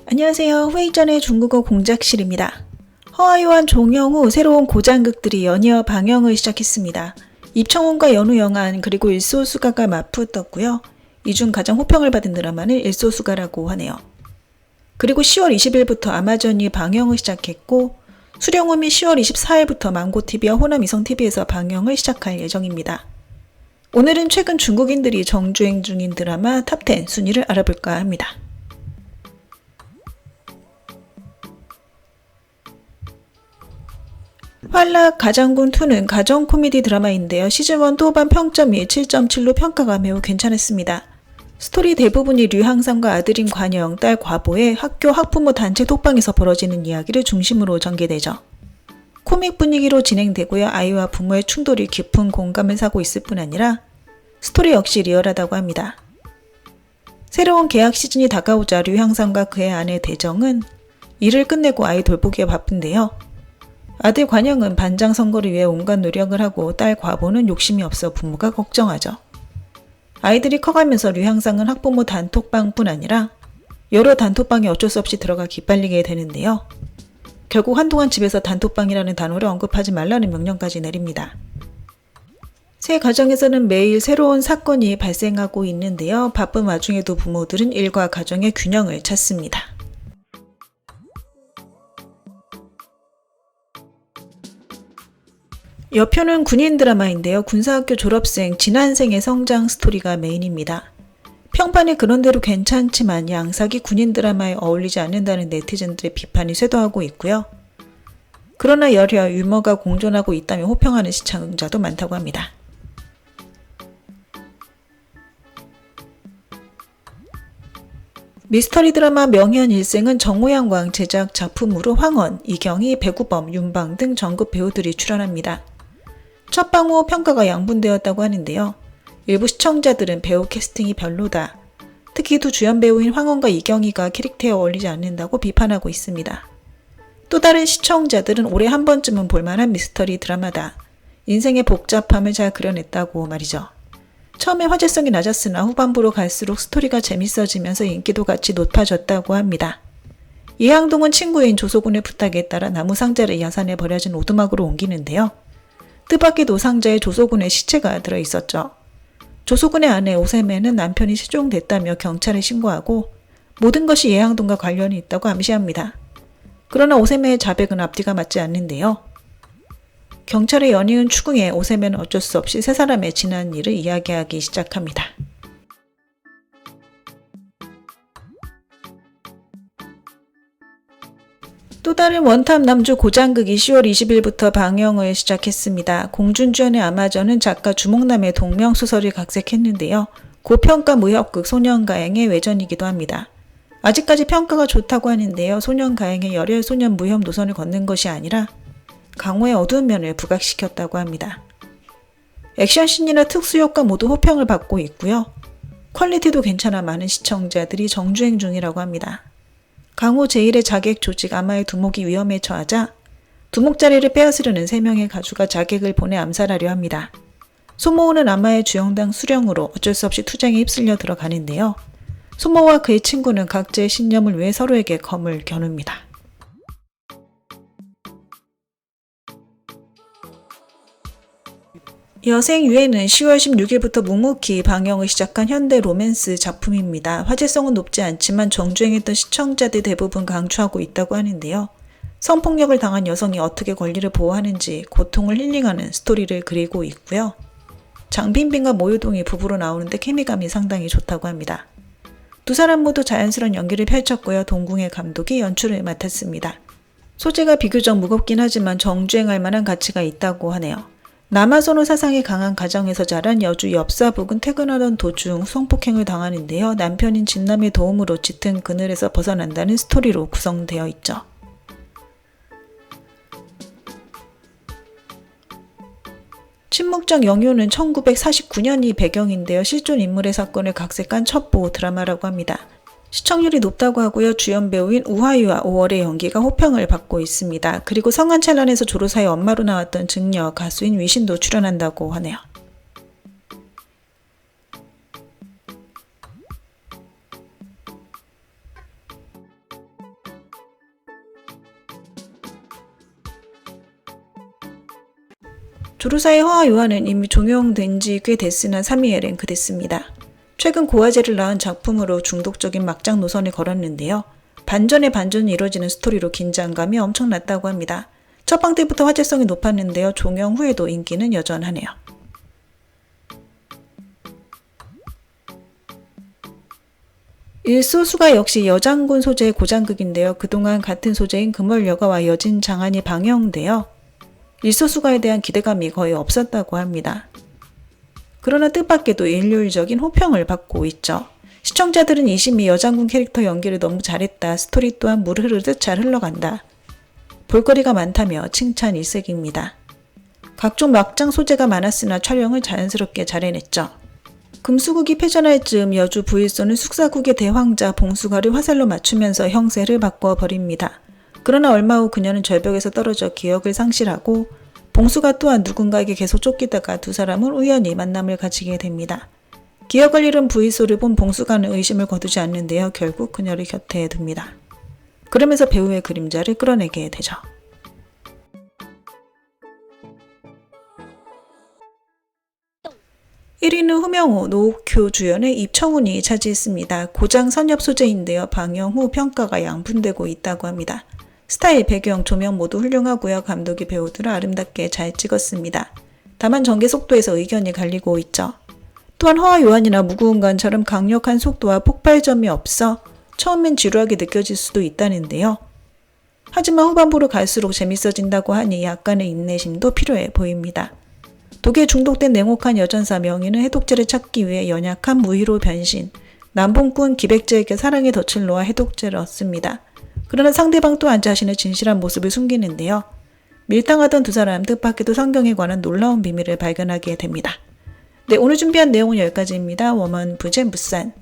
안녕하세요. 회의 전의 중국어 공작실입니다. 허아요한 종영후 새로운 고장극들이 연이어 방영을 시작했습니다. 입청혼과 연우영안 그리고 일소수가가 맞붙었고요. 이 중 가장 호평을 받은 드라마는 일소수가라고 하네요. 그리고 10월 20일부터 아마존이 방영을 시작했고 수령음이 10월 24일부터 망고TV와 호남이성TV에서 방영을 시작할 예정입니다. 오늘은 최근 중국인들이 정주행 중인 드라마 탑10 순위를 알아볼까 합니다. 활락 가장군2는 가정 코미디 드라마인데요. 시즌1 또반 평점이 7.7로 평가가 매우 괜찮았습니다. 스토리 대부분이 류항상과 아들인 관영, 딸 과보의 학교 학부모 단체 톡방에서 벌어지는 이야기를 중심으로 전개되죠. 코믹 분위기로 진행되고요. 아이와 부모의 충돌이 깊은 공감을 사고 있을 뿐 아니라 스토리 역시 리얼하다고 합니다. 새로운 계약 시즌이 다가오자 류항상과 그의 아내 대정은 일을 끝내고 아이 돌보기에 바쁜데요. 아들 관영은 반장 선거를 위해 온갖 노력을 하고 딸 과보는 욕심이 없어 부모가 걱정하죠. 아이들이 커가면서 류향상은 학부모 단톡방뿐 아니라 여러 단톡방에 어쩔 수 없이 들어가 기빨리게 되는데요. 결국 한동안 집에서 단톡방이라는 단어를 언급하지 말라는 명령까지 내립니다. 새 가정에서는 매일 새로운 사건이 발생하고 있는데요. 바쁜 와중에도 부모들은 일과 가정의 균형을 찾습니다. 여편은 군인 드라마인데요. 군사학교 졸업생 진한생의 성장 스토리가 메인입니다. 평판이 그런대로 괜찮지만 양삭이 군인 드라마에 어울리지 않는다는 네티즌들의 비판이 쇄도하고 있고요. 그러나 여려 유머가 공존하고 있다며 호평하는 시청자도 많다고 합니다. 미스터리 드라마 명현일생은 정호양광 제작 작품으로 황원, 이경희, 배구범, 윤방 등 전국 배우들이 출연합니다. 첫 방 후 평가가 양분되었다고 하는데요. 일부 시청자들은 배우 캐스팅이 별로다. 특히 두 주연 배우인 황원과 이경희가 캐릭터에 어울리지 않는다고 비판하고 있습니다. 또 다른 시청자들은 올해 한 번쯤은 볼만한 미스터리 드라마다. 인생의 복잡함을 잘 그려냈다고 말이죠. 처음에 화제성이 낮았으나 후반부로 갈수록 스토리가 재밌어지면서 인기도 같이 높아졌다고 합니다. 이항동은 친구인 조소군의 부탁에 따라 나무 상자를 야산에 버려진 오두막으로 옮기는데요. 뜻밖에도 상자에 조소군의 시체가 들어있었죠. 조소군의 아내 오세매는 남편이 실종됐다며 경찰에 신고하고 모든 것이 예항동과 관련이 있다고 암시합니다. 그러나 오세매의 자백은 앞뒤가 맞지 않는데요. 경찰의 연이은 추궁에 오세매는 어쩔 수 없이 세 사람의 지난 일을 이야기하기 시작합니다. 또 다른 원탑 남주 고장극이 10월 20일부터 방영을 시작했습니다. 공준주연의 아마존은 작가 주목남의 동명소설을 각색했는데요. 고평가 무협극 소년가행의 외전이기도 합니다. 아직까지 평가가 좋다고 하는데요. 소년가행의 열혈 소년 무협 노선을 걷는 것이 아니라 강호의 어두운 면을 부각시켰다고 합니다. 액션씬이나 특수효과 모두 호평을 받고 있고요. 퀄리티도 괜찮아 많은 시청자들이 정주행 중이라고 합니다. 강호 제1의 자객 조직 아마의 두목이 위험에 처하자 두목 자리를 빼앗으려는 3명의 가주가 자객을 보내 암살하려 합니다. 소모우는 아마의 주영당 수령으로 어쩔 수 없이 투쟁에 휩쓸려 들어가는데요. 소모우와 그의 친구는 각자의 신념을 위해 서로에게 검을 겨눕니다. 여생유해는 10월 16일부터 묵묵히 방영을 시작한 현대 로맨스 작품입니다. 화제성은 높지 않지만 정주행했던 시청자들 대부분 강추하고 있다고 하는데요. 성폭력을 당한 여성이 어떻게 권리를 보호하는지 고통을 힐링하는 스토리를 그리고 있고요. 장빈빈과 모유동이 부부로 나오는데 케미감이 상당히 좋다고 합니다. 두 사람 모두 자연스러운 연기를 펼쳤고요. 동궁의 감독이 연출을 맡았습니다. 소재가 비교적 무겁긴 하지만 정주행할 만한 가치가 있다고 하네요. 남아선호 사상이 강한 가정에서 자란 여주 엽사북은 퇴근하던 도중 성폭행을 당하는데요. 남편인 진남의 도움으로 짙은 그늘에서 벗어난다는 스토리로 구성되어 있죠. 침묵적 영유는 1949년이 배경인데요. 실존 인물의 사건을 각색한 첩보 드라마라고 합니다. 시청률이 높다고 하고요. 주연 배우인 우하유와 5월의 연기가 호평을 받고 있습니다. 그리고 성한찬란에서 조로사의 엄마로 나왔던 증여 가수인 위신도 출연한다고 하네요. 두루사의 허와 요한은 이미 종영된 지 꽤 됐으나 3위에 랭크됐습니다. 최근 고화제를 낳은 작품으로 중독적인 막장 노선을 걸었는데요. 반전의 반전이 이뤄지는 스토리로 긴장감이 엄청났다고 합니다. 첫 방 때부터 화제성이 높았는데요. 종영 후에도 인기는 여전하네요. 일소수가 역시 여장군 소재의 고장극인데요. 그동안 같은 소재인 금월여가와 여진 장안이 방영되어 일소수가에 대한 기대감이 거의 없었다고 합니다. 그러나 뜻밖에도 일률적인 호평을 받고 있죠. 시청자들은 이심이 여장군 캐릭터 연기를 너무 잘했다. 스토리 또한 물 흐르듯 잘 흘러간다. 볼거리가 많다며 칭찬 일색입니다. 각종 막장 소재가 많았으나 촬영을 자연스럽게 잘 해냈죠. 금수국이 패전할 즈음 여주 부일소는 숙사국의 대황자 봉수가를 화살로 맞추면서 형세를 바꿔버립니다. 그러나 얼마 후 그녀는 절벽에서 떨어져 기억을 상실하고 봉수가 또한 누군가에게 계속 쫓기다가 두 사람은 우연히 만남을 가지게 됩니다. 기억을 잃은 부일소를 본 봉수가는 의심을 거두지 않는데요. 결국 그녀를 곁에 둡니다. 그러면서 배우의 그림자를 끌어내게 되죠. 1위는 후명호, 노옥효 주연의 입청훈이 차지했습니다. 고장 선엽 소재인데요. 방영 후 평가가 양분되고 있다고 합니다. 스타일, 배경, 조명 모두 훌륭하고요. 감독이 배우들을 아름답게 잘 찍었습니다. 다만 전개 속도에서 의견이 갈리고 있죠. 또한 허와 요한이나 무구운관처럼 강력한 속도와 폭발점이 없어 처음엔 지루하게 느껴질 수도 있다는데요. 하지만 후반부로 갈수록 재밌어진다고 하니 약간의 인내심도 필요해 보입니다. 독에 중독된 냉혹한 여전사 명희는 해독제를 찾기 위해 연약한 무희로 변신, 남봉꾼 기백제에게 사랑의 덫을 놓아 해독제를 얻습니다. 그러나 상대방 또한 자신의 진실한 모습을 숨기는데요. 밀당하던 두 사람 뜻밖에도 성경에 관한 놀라운 비밀을 발견하게 됩니다. 네, 오늘 준비한 내용은 여기까지입니다. 워먼 부젠 부산.